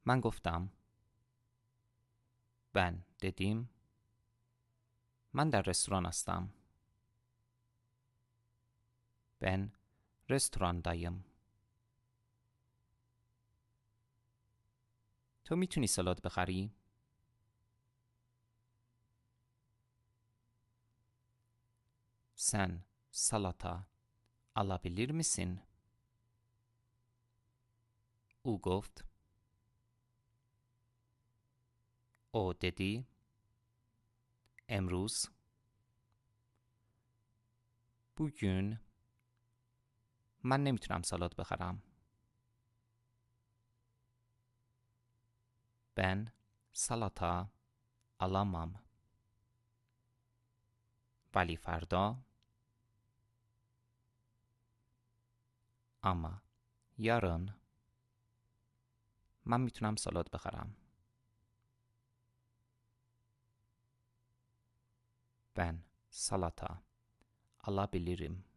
من گفتم. Ben dedim. من در رستوران هستم. Ben restorandayım. تو میتونی سالاد بخری؟ Sen salata alabilir misin? او گفت. او dedi. امروز. bugün. من نمیتونم سالاد بخرم. Ben salata alamam. ولی فردا. اما yarın. من میتونم سالاد بخرم. Ben salata alabilirim.